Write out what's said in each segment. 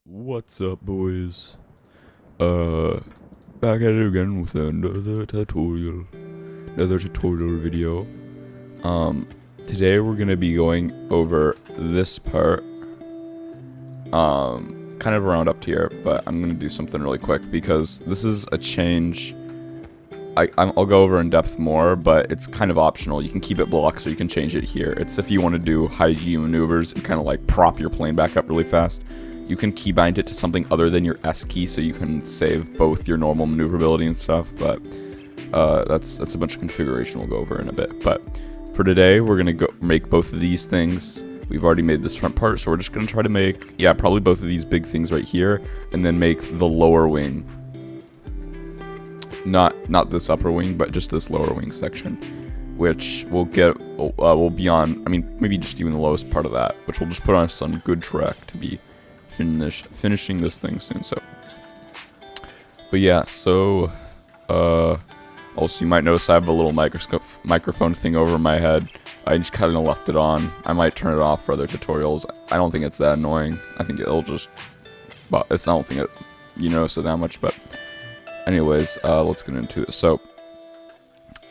What's up, boys? Back at it again with another tutorial video. Today we're gonna be going over this part, kind of around up here, but I'm gonna do something really quick because this is a change. I'll go over in depth more, but it's kind of optional. You can keep it blocked, so you can change it here. It's if you want to do high G maneuvers and kind of like prop your plane back up really fast. You can keybind it to something other than your S key, so you can save both your normal maneuverability and stuff. But that's a bunch of configuration we'll go over in a bit. But for today, we're gonna go make both of these things. We've already made this front part, so we're just gonna try to make, probably both of these big things right here, and then make the lower wing. Not this upper wing, but just this lower wing section, which we'll be on. I mean, maybe just even the lowest part of that, which we'll just put on some good track to be finishing this thing soon. So, but yeah, so also you might notice I have a little microphone thing over my head. I just kind of left it on. I might turn it off for other tutorials. I don't think it's that annoying. I think it'll just, but I don't think you notice it that much. But anyways, let's get into it. So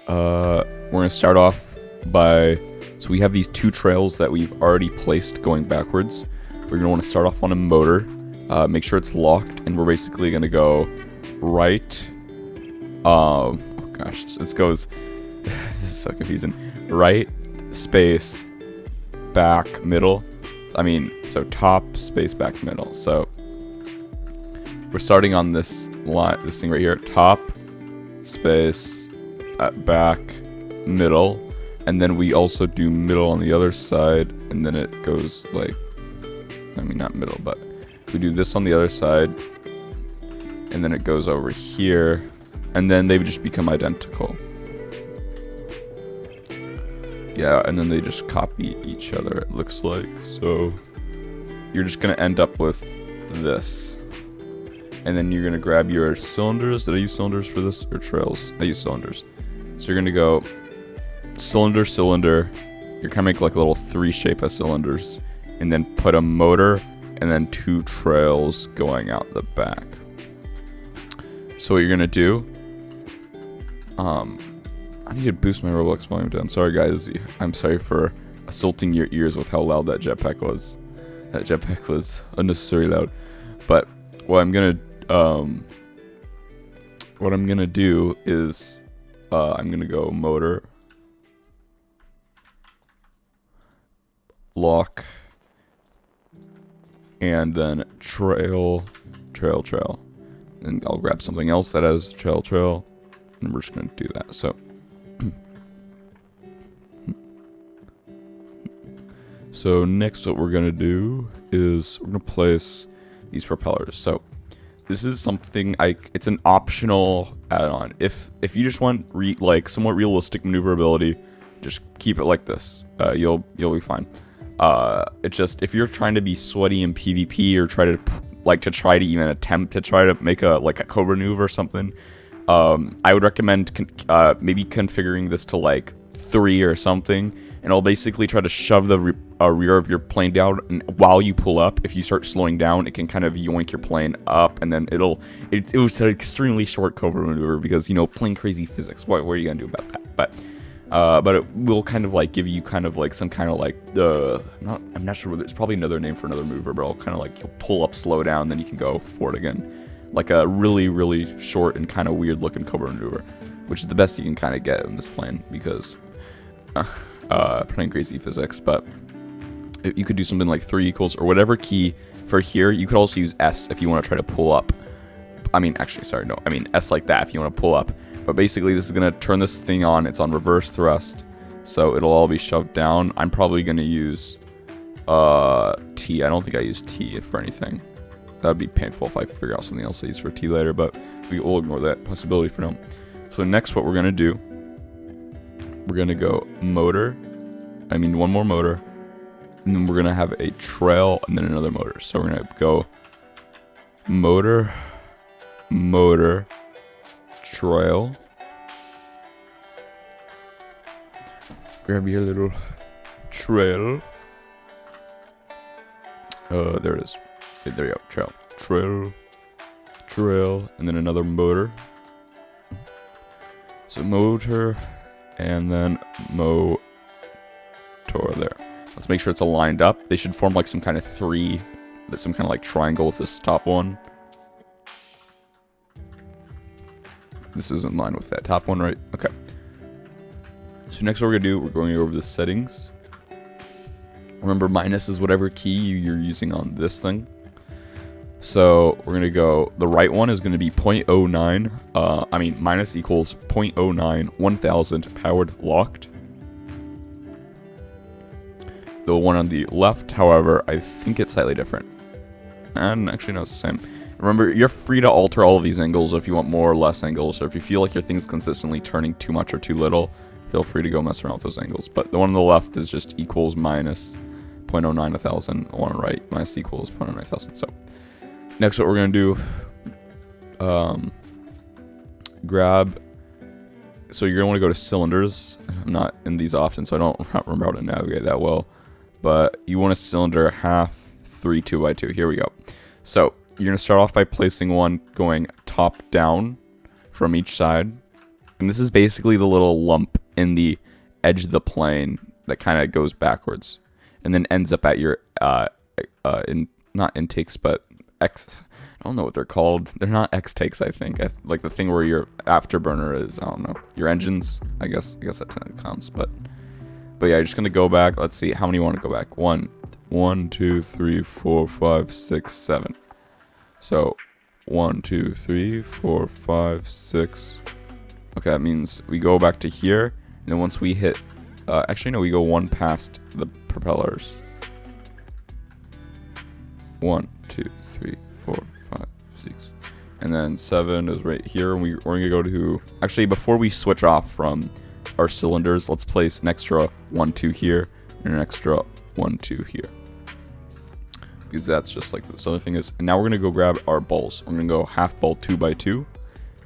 we're gonna start off by, so we have these two trails that we've already placed going backwards. We're going to want to start off on a motor, make sure it's locked, and we're basically going to go right, oh gosh, this goes, this is so confusing, right, space, back, middle, so top, space, back, middle. So we're starting on this line, this thing right here, top, space, back, middle, and then we also do middle on the other side, and then it goes like, not middle, but we do this on the other side, and then it goes over here, and then they would just become identical. Yeah, and then they just copy each other, it looks like. So you're just gonna end up with this, and then you're gonna grab your cylinders. Did I use cylinders for this, or trails? I use cylinders. So you're gonna go cylinder, cylinder. You're gonna make like a little 3 shape of cylinders, and then put a motor and then 2 trails going out the back. So what you're gonna do, I need to boost my Roblox volume down. Sorry guys, I'm sorry for assaulting your ears with how loud that jetpack was. That jetpack was unnecessarily loud. But what I'm gonna do is I'm gonna go motor, lock, and then trail. And I'll grab something else that has trail, and we're just gonna do that. So next what we're gonna do is we're gonna place these propellers. So this is something it's an optional add-on. If you just want like somewhat realistic maneuverability, just keep it like this. You'll be fine. It's just, if you're trying to be sweaty in PvP, or try to even attempt to try to make a cobra maneuver or something, I would recommend maybe configuring this to like 3 or something, and it'll basically try to shove the rear of your plane down, and while you pull up, if you start slowing down, it can kind of yoink your plane up, and then it was an extremely short cobra maneuver because, plane crazy physics. What are you gonna do about that? But it will kind of like give you kind of like some kind of like I'm not sure whether it's probably another name for another mover, but it'll kind of like, you'll pull up, slow down, then you can go for it again, like a really, really short and kind of weird looking cobra maneuver, which is the best you can kind of get in this plane because plane crazy physics. But you could do something like 3 equals or whatever key for here. You could also use S if you want to try to pull up. S like that if you want to pull up. But basically, this is going to turn this thing on. It's on reverse thrust, so it'll all be shoved down. I'm probably going to use T. I don't think I use T for anything. That would be painful if I figure out something else to use for T later, but we'll ignore that possibility for now. So next, what we're going to do, we're going to go motor. One more motor, and then we're going to have a trail and then another motor. So we're going to go motor, trail. Grab your little trail. There it is. Okay, there you go, trail. trail, and then another motor. So motor, and then motor there. Let's make sure it's aligned up. They should form like some kind of three, some kind of like triangle with this top one. This is in line with that top one, right? Okay. So next what we're gonna do, we're going over the settings. Remember, minus is whatever key you're using on this thing. So we're gonna go, the right one is gonna be 0.09, minus equals 0.09 1000 powered locked. The one on the left, however, I think it's slightly different. And actually no, it's the same. Remember, you're free to alter all of these angles if you want more or less angles, or if you feel like your thing's consistently turning too much or too little, feel free to go mess around with those angles. But the one on the left is just equals minus 0.09 1000, the one on the right minus equals 0.09 1000. So next what we're going to do, grab, so you're going to want to go to cylinders. I'm not in these often, so I don't remember how to navigate that well. But you want a cylinder half 3 2x2. Here we go. So you're going to start off by placing one going top down from each side. And this is basically the little lump in the edge of the plane that kind of goes backwards. And then ends up at your, not intakes, but I don't know what they're called. They're not X-takes, I think. Like the thing where your afterburner is, I don't know. Your engines, I guess that technically counts. But yeah, you're just going to go back. Let's see, how many you want to go back? 1, 2, 3, 4, 5, 6, 7. So 1, 2, 3, 4, 5, 6. Okay, that means we go back to here, and then once we hit, actually no, we go one past the propellers. 1, 2, 3, 4, 5, 6, and then 7 is right here. And we're gonna go to, actually before we switch off from our cylinders, let's place an extra 1, 2 here, and an extra 1, 2 here. Because that's just like this other thing is. And now we're gonna go grab our balls. I'm gonna go half ball 2x2. You're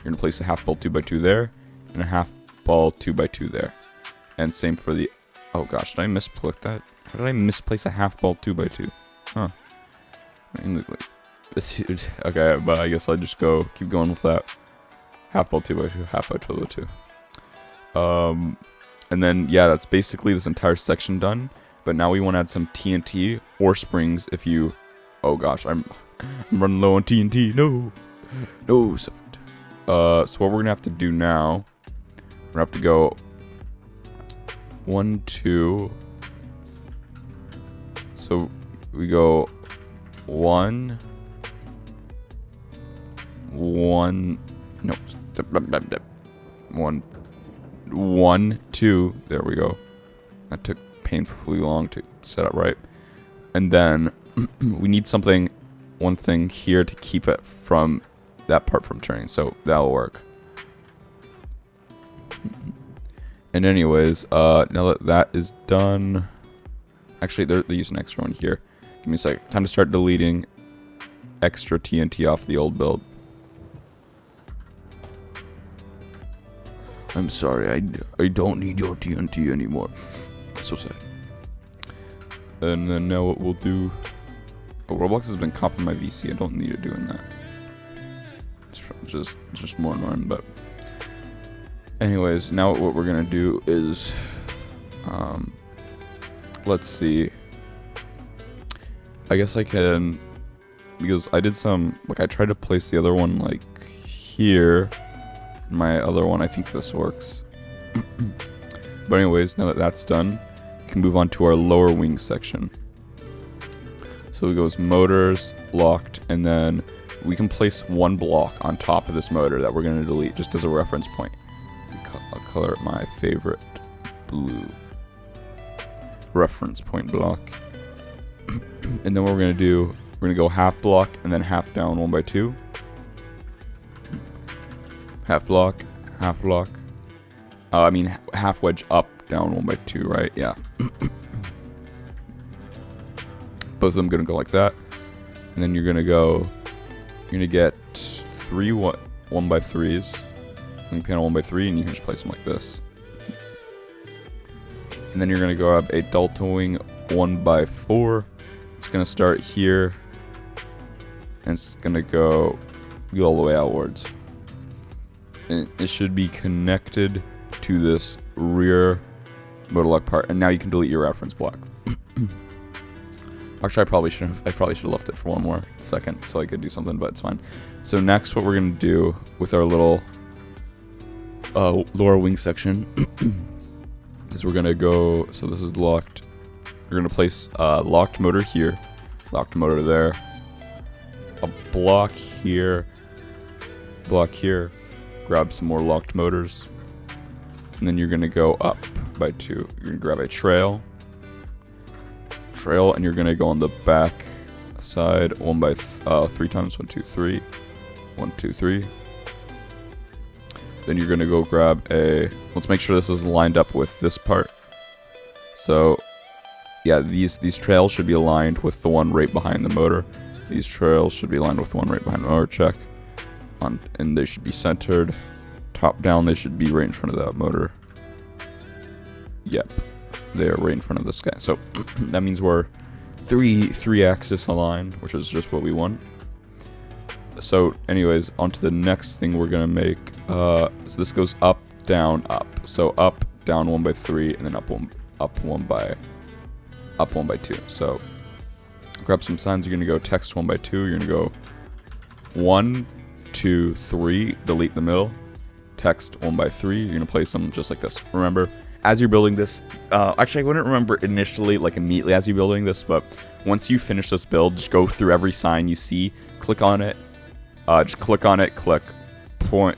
gonna place a half ball 2x2 there, and a half ball 2x2 there. And same for the, oh gosh, did I misplace that? How did I misplace a half ball 2x2? Huh. Okay, but I guess I'll just keep going with that. Half ball 2x2, half ball 2x2. And then, yeah, that's basically this entire section done. But now we want to add some TNT or springs if you, oh gosh, I'm running low on TNT. No. So what we're going to have to do now, we're going to have to go 1, 2. So we go 1, no, 1, 2. There we go. That took painfully long to set up right. And then we need one thing here to keep it from that part from turning. So that'll work. And anyways, now that is done. Actually, they're using an extra one here. Give me a sec. Time to start deleting extra TNT off the old build. I'm sorry, I don't need your TNT anymore. So sad. And then now what we'll do... Oh, Roblox has been copying my VC. I don't need it doing that. It's just more annoying, but... Anyways, now what we're gonna do is... let's see. I guess I can... Because I did some... Like, I tried to place the other one, like, here. My other one, I think this works. But anyways, now that that's done, we can move on to our lower wing section. So it goes motors, locked, and then we can place one block on top of this motor that we're going to delete just as a reference point. I'll color it my favorite blue. Reference point block. And then what we're going to do, we're going to go half block and then half down 1x2. Half block, half block. Half wedge up, down 1x2, right? Yeah. Both of them gonna go like that. And then you're gonna get 3 1x3s. Wing panel 1x3, and you can just place them like this. And then you're gonna grab a delta wing 1x4. It's gonna start here. and it's gonna go all the way outwards. And it should be connected to this rear motor lock part, and now you can delete your reference block. Actually, I probably should have left it for one more second so I could do something, but it's fine. So next, what we're gonna do with our little lower wing section is we're gonna go. So this is locked. We're gonna place locked motor here, locked motor there, a block here, grab some more locked motors, and then you're gonna go up by 2. You're gonna grab a trail, and you're gonna go on the back side 3 times. 1, 2, 3, 1, 2, 3. Then you're gonna go grab let's make sure this is lined up with this part. So yeah, these trails should be aligned with the one right behind the motor. These trails should be aligned with the one right behind the motor, check. And they should be centered. Top down, they should be right in front of that motor. Yep, they are right in front of this guy. So that means we're three axis aligned, which is just what we want. So anyways, on to the next thing we're gonna make. So this goes up, down, up. So up, down 1 by 3, and then up 1 by 2. So grab some signs. You're gonna go text 1 by 2. You're gonna go 1, 2, 3. Delete the middle. Text 1 by 3. You're gonna place them just like this. Remember, as you're building this, actually I wouldn't remember initially, like immediately as you're building this, but once you finish this build, just go through every sign you see, click on it, just click on it, click point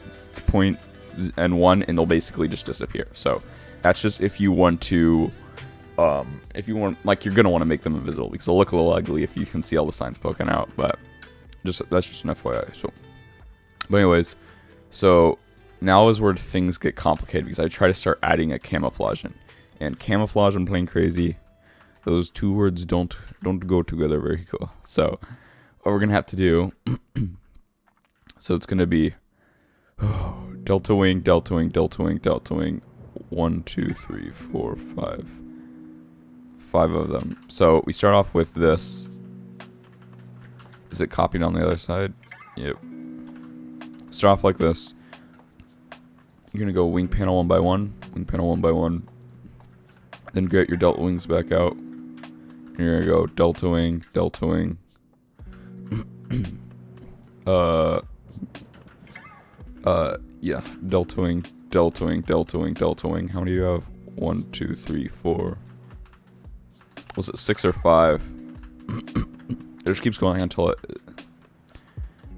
and 1, and they'll basically just disappear. So that's just if you want to, like, you're gonna want to make them invisible because they'll look a little ugly if you can see all the signs poking out. But that's just an FYI. So, but anyways, so now is where things get complicated because I try to start adding a camouflage in, and camouflage and plain crazy, those two words don't go together very cool. So what we're gonna have to do, so it's gonna be delta wing, delta wing, delta wing, delta wing, 1, 2, 3, 4, 5 of them. So we start off with this. Is it copied on the other side? Yep. Start off like this. You're gonna go wing panel 1 by 1, wing panel 1 by 1. Then get your delta wings back out. And you're gonna go delta wing, delta wing. Yeah, delta wing, delta wing, delta wing, delta wing. How many do you have? 1, 2, 3, 4. Was it 6 or 5? It just keeps going until it.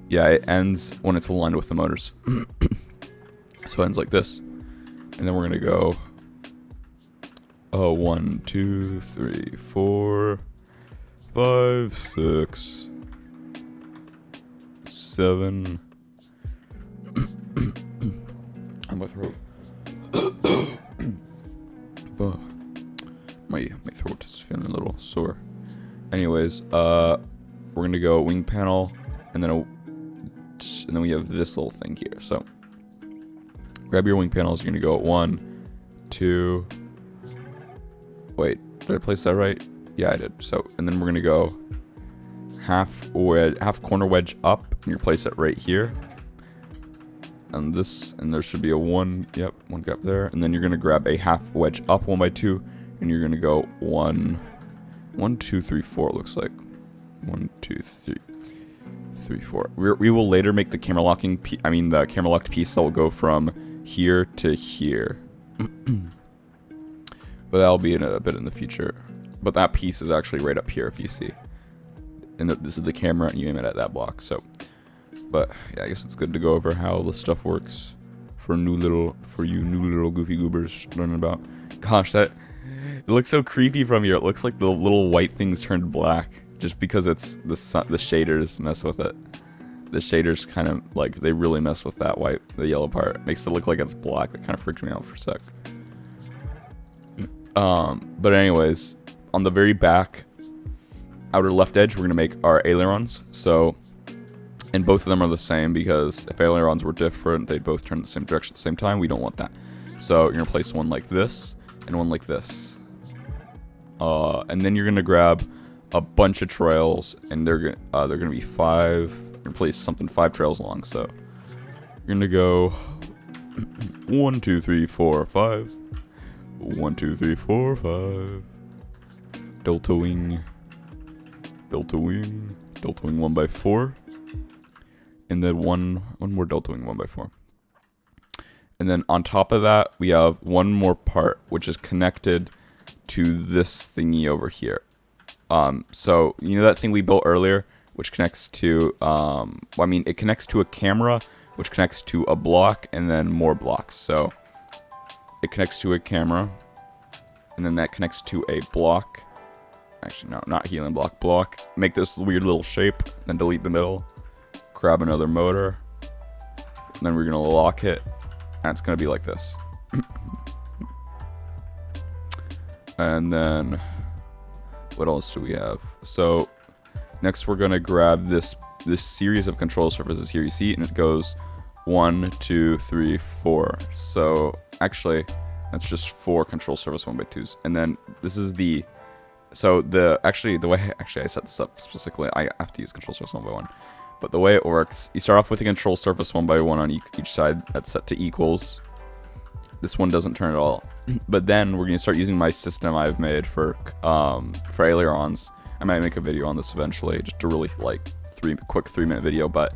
Yeah, it ends when it's aligned with the motors. So it ends like this, and then we're gonna go 1, 2, 3, 4, 5, 6, 7. On my throat. My throat is feeling a little sore. Anyways, we're gonna go wing panel, and then we have this little thing here. So grab your wing panels. You're gonna go 1, 2. Wait, did I place that right? Yeah, I did. So, and then we're gonna go half corner wedge up, and you place it right here. And there should be a 1 gap there. And then you're gonna grab a half wedge up 1 by 2, and you're gonna go 1, 2, 3, 4. It looks like 1, 2, 3, 4. We will later make the camera locking. The camera locked piece that will go from here to here. But that'll be in a bit in the future. But that piece is actually right up here if you see. And this is the camera, and you aim it at that block. So, but yeah, I guess it's good to go over how the stuff works for you new little goofy goobers learning about. Gosh, it looks so creepy from here. It looks like the little white things turned black just because it's the shaders mess with it. The shaders kind of like they really mess with that the yellow part. It makes it look like it's black. That kind of freaked me out for a sec. But anyways, on the very back outer left edge, we're gonna make our ailerons. So, and both of them are the same because if ailerons were different, they'd both turn the same direction at the same time. We don't want that. So you're gonna place one like this and one like this. And then you're gonna grab a bunch of trails, and they're gonna be 5. We're gonna place something 5 trails long. So you're gonna go 1, 2, 3, 4, 5. 1, 2, 3, 4, 5. Delta wing. Delta wing. Delta wing 1x4. And then one more delta wing 1x4. And then on top of that, we have one more part, which is connected to this thingy over here. So you know that thing we built earlier, which connects to, it connects to a camera, which connects to a block, and then more blocks. So it connects to a camera, and then that connects to a block. Actually, no, not helium block. Make this weird little shape, then delete the middle. Grab another motor, and then we're gonna lock it, and it's gonna be like this. And then what else do we have? So next we're gonna grab this series of control surfaces here. You see, and it goes 1, 2, 3, 4. So actually, that's just 4 control surface 1x2s, and then this is the way I set this up specifically, I have to use control surface 1x1. But the way it works, you start off with a control surface 1x1 on each side that's set to equals. This one doesn't turn at all. But then we're going to start using my system I've made for ailerons. I might make a video on this eventually, just a really quick 3-minute video. But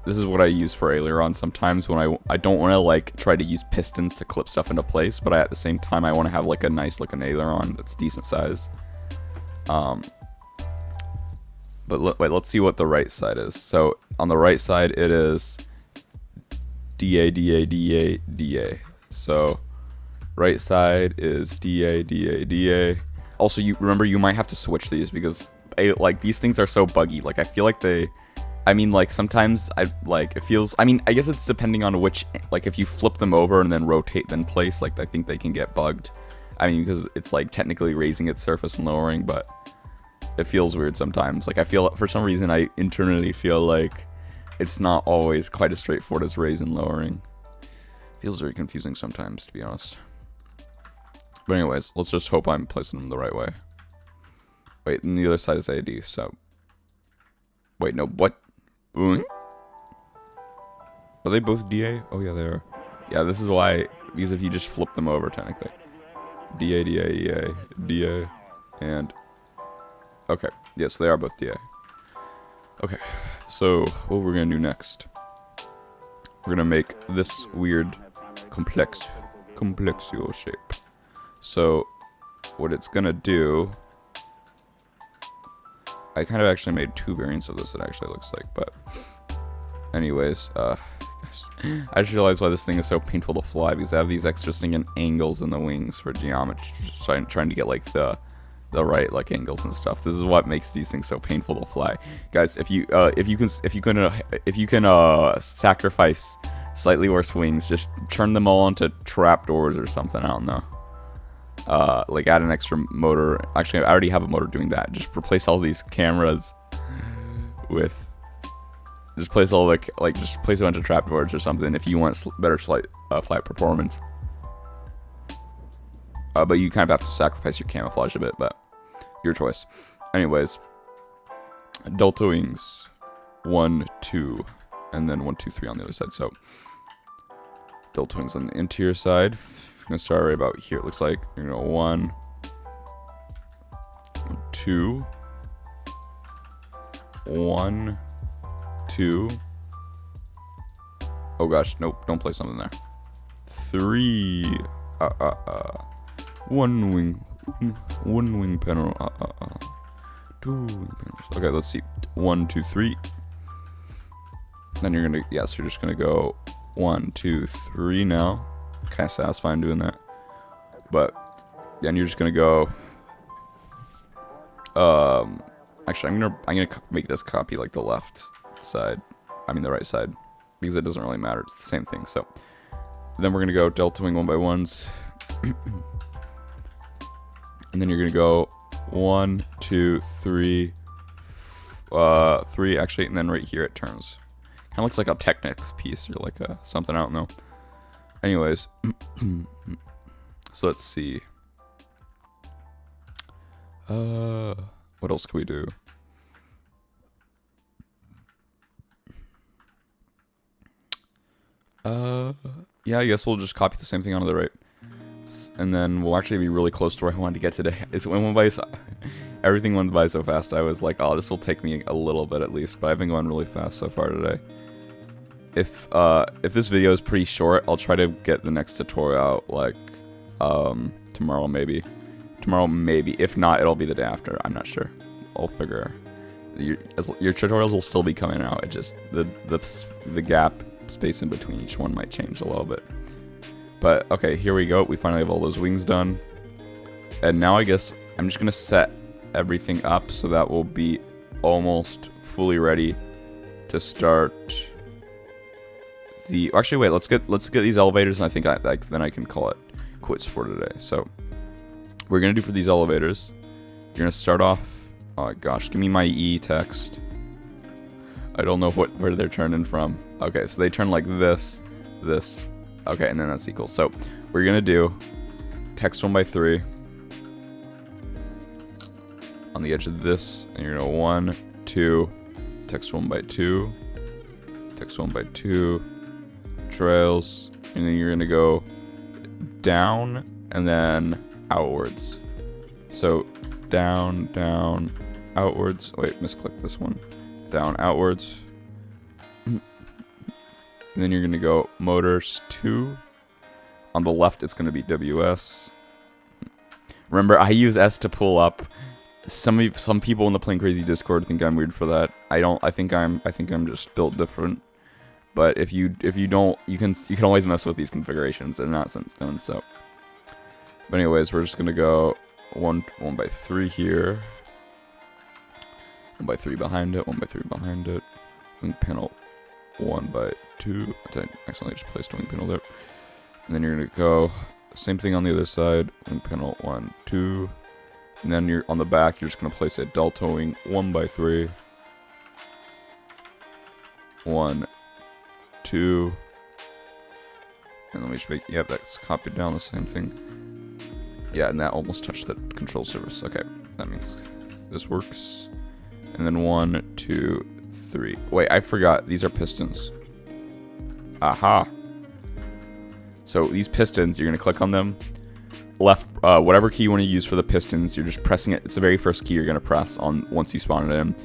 this is what I use for ailerons sometimes when I don't want to try to use pistons to clip stuff into place, but at the same time I want to have a nice looking aileron that's decent size. But wait, let's see what the right side is. So on the right side, it is DA, DA, DA, DA. So right side is DA, DA, DA. Also, you remember you might have to switch these because these things are so buggy. I feel like sometimes it feels. I guess it's depending on which. If you flip them over and then rotate then place, I think they can get bugged. Because it's technically raising its surface and lowering, but it feels weird sometimes. I feel, for some reason, I internally feel like it's not always quite as straightforward as raise and lowering. Feels very confusing sometimes, to be honest. But anyways, let's just hope I'm placing them the right way. Wait, and the other side is AD, so... Wait, no, what? Are they both DA? Oh yeah, they are. Yeah, this is why, because if you just flip them over, technically. DA, DA, DA, DA, and... Okay, yes, they are both DA. Okay, so what we're gonna do next? We're gonna make this weird complexio shape. So what it's gonna do, I kind of actually made 2 variants of this, it actually looks like, but anyways, I just realized why this thing is so painful to fly, because I have these extra stinging angles in the wings for geometry, trying to get the right angles and stuff. This is what makes these things so painful to fly, guys. If you can sacrifice slightly worse wings, just turn them all into trapdoors or something. I don't know. Add an extra motor. Actually, I already have a motor doing that. Just replace all these cameras with. Just place all just place a bunch of trapdoors or something if you want better flight performance. But you kind of have to sacrifice your camouflage a bit, but your choice. Anyways, delta wings 1, 2, and then 1, 2, 3 on the other side. So delta wings on the interior side. I'm gonna start right about here. It looks like you're gonna go 1, 2, 1, 2. Oh gosh, nope! Don't place something there. 3. One wing panel. 2 wing panels. Okay, let's see. 1, 2, 3. Then you're gonna, yes, you're just gonna go 1, 2, 3 now. Kind of satisfying doing that. But then you're just gonna go. Actually, I'm gonna make this copy the left side. The right side, because it doesn't really matter. It's the same thing. So then we're gonna go delta wing 1x1s. And then you're gonna go 1, 2, 3, 3 actually, and then right here it turns. Kind of looks like a Technics piece or a something, I don't know. Anyways, so let's see. What else can we do? Yeah, I guess we'll just copy the same thing onto the right. And then we'll actually be really close to where I wanted to get today. Everything went by so fast. I was like, oh, this will take me a little bit at least, but I've been going really fast so far today. If this video is pretty short, I'll try to get the next tutorial out like tomorrow maybe. If not, it'll be the day after. I'm not sure. I'll figure. Your tutorials will still be coming out. It just the gap space in between each one might change a little bit. But okay, here we go. We finally have all those wings done. And now I guess I'm just gonna set everything up so that we'll be almost fully ready to start the. Actually, wait. Let's get these elevators, and I think then I can call it quits for today. So we're gonna do for these elevators. You're gonna start off. Oh gosh, give me my E text. I don't know where they're turning from. Okay, so they turn like this. Okay, and then that's equals. So we're gonna do text 1 by 3 on the edge of this, and you're gonna 1, 2, text 1 by 2, text 1 by 2, trails, and then you're gonna go down and then outwards. So down, outwards. Wait, misclick this one. Down, outwards. And then you're going to go motors 2. On the left, it's going to be WS. Remember, I use S to pull up. Some people in the Plane Crazy Discord think I'm weird for that. I don't. I think I'm just built different. But if you don't, you can always mess with these configurations. They're not set in stone. So, but anyways, we're just going to go 1 by 3 here. 1 by 3 behind it. 1 by 3 behind it. Wing panel 1 by 2. I accidentally just placed a wing panel there. And then you're going to go same thing on the other side. Wing panel 1, 2. And then you're on the back, you're just going to place a delta wing 1 by 3. 1, 2. And then we just make, yep, that's copied down the same thing. Yeah, and that almost touched the control surface. Okay, that means this works. And then 1, 2, 3. Wait, I forgot. These are pistons. Aha. So these pistons, you're going to click on them. Left, whatever key you want to use for the pistons, you're just pressing it. It's the very first key you're going to press on once you spawn it in.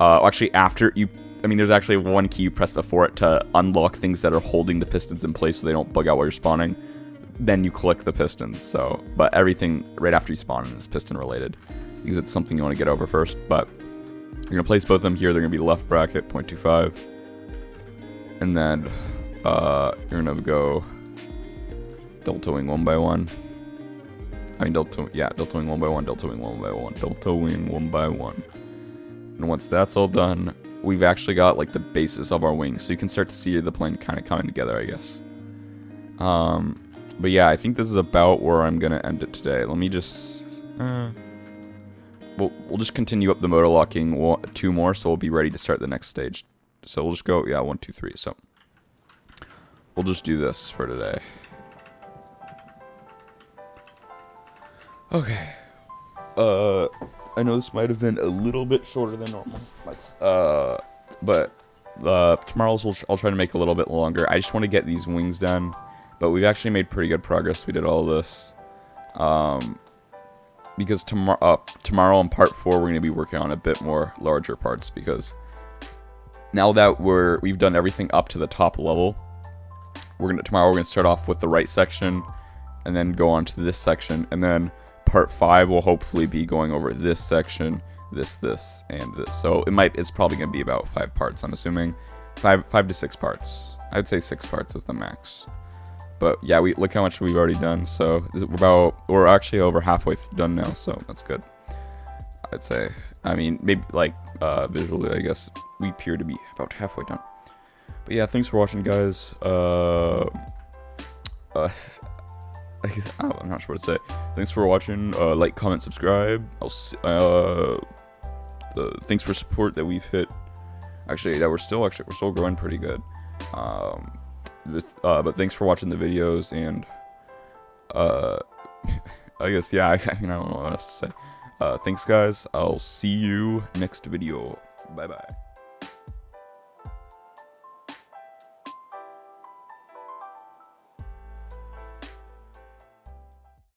Actually, after you... I mean, there's actually one key you press before it to unlock things that are holding the pistons in place so they don't bug out while you're spawning. Then you click the pistons. So, but everything right after you spawn is piston related. Because it's something you want to get over first. But you're going to place both of them here. They're going to be left bracket, 0.25. And then you're going to go delta wing 1 by 1. I mean, delta wing 1 by 1, delta wing 1 by 1, delta wing 1 by 1. And once that's all done, we've actually got like the basis of our wings. So you can start to see the plane kind of coming together, I guess. But yeah, I think this is about where I'm going to end it today. Let me just... We'll just continue up the motor locking 2 more, so we'll be ready to start the next stage. So we'll just go, yeah, 1, 2, 3. So we'll just do this for today. Okay. I know this might have been a little bit shorter than normal. But tomorrow's I'll try to make a little bit longer. I just want to get these wings done. But we've actually made pretty good progress. We did all this. Because tomorrow in part 4 we're going to be working on a bit more larger parts, because now that we've done everything up to the top level, tomorrow we're going to start off with the right section and then go on to this section, and then part 5 will hopefully be going over this section, this, and this. So it's probably going to be about 5 parts, I'm assuming. 5 to 6 parts. I'd say 6 parts is the max. But yeah, look how much we've already done. So we're actually over halfway done now, so that's good. I'd say. I mean, maybe like visually, I guess we appear to be about halfway done. But yeah, thanks for watching, guys. I'm not sure what to say. Thanks for watching. Like, comment, subscribe. Thanks for support that we've hit. Actually, we're still growing pretty good. But thanks for watching the videos, and I guess, yeah, I mean, I don't know what else to say. Thanks guys, I'll see you next video. Bye bye.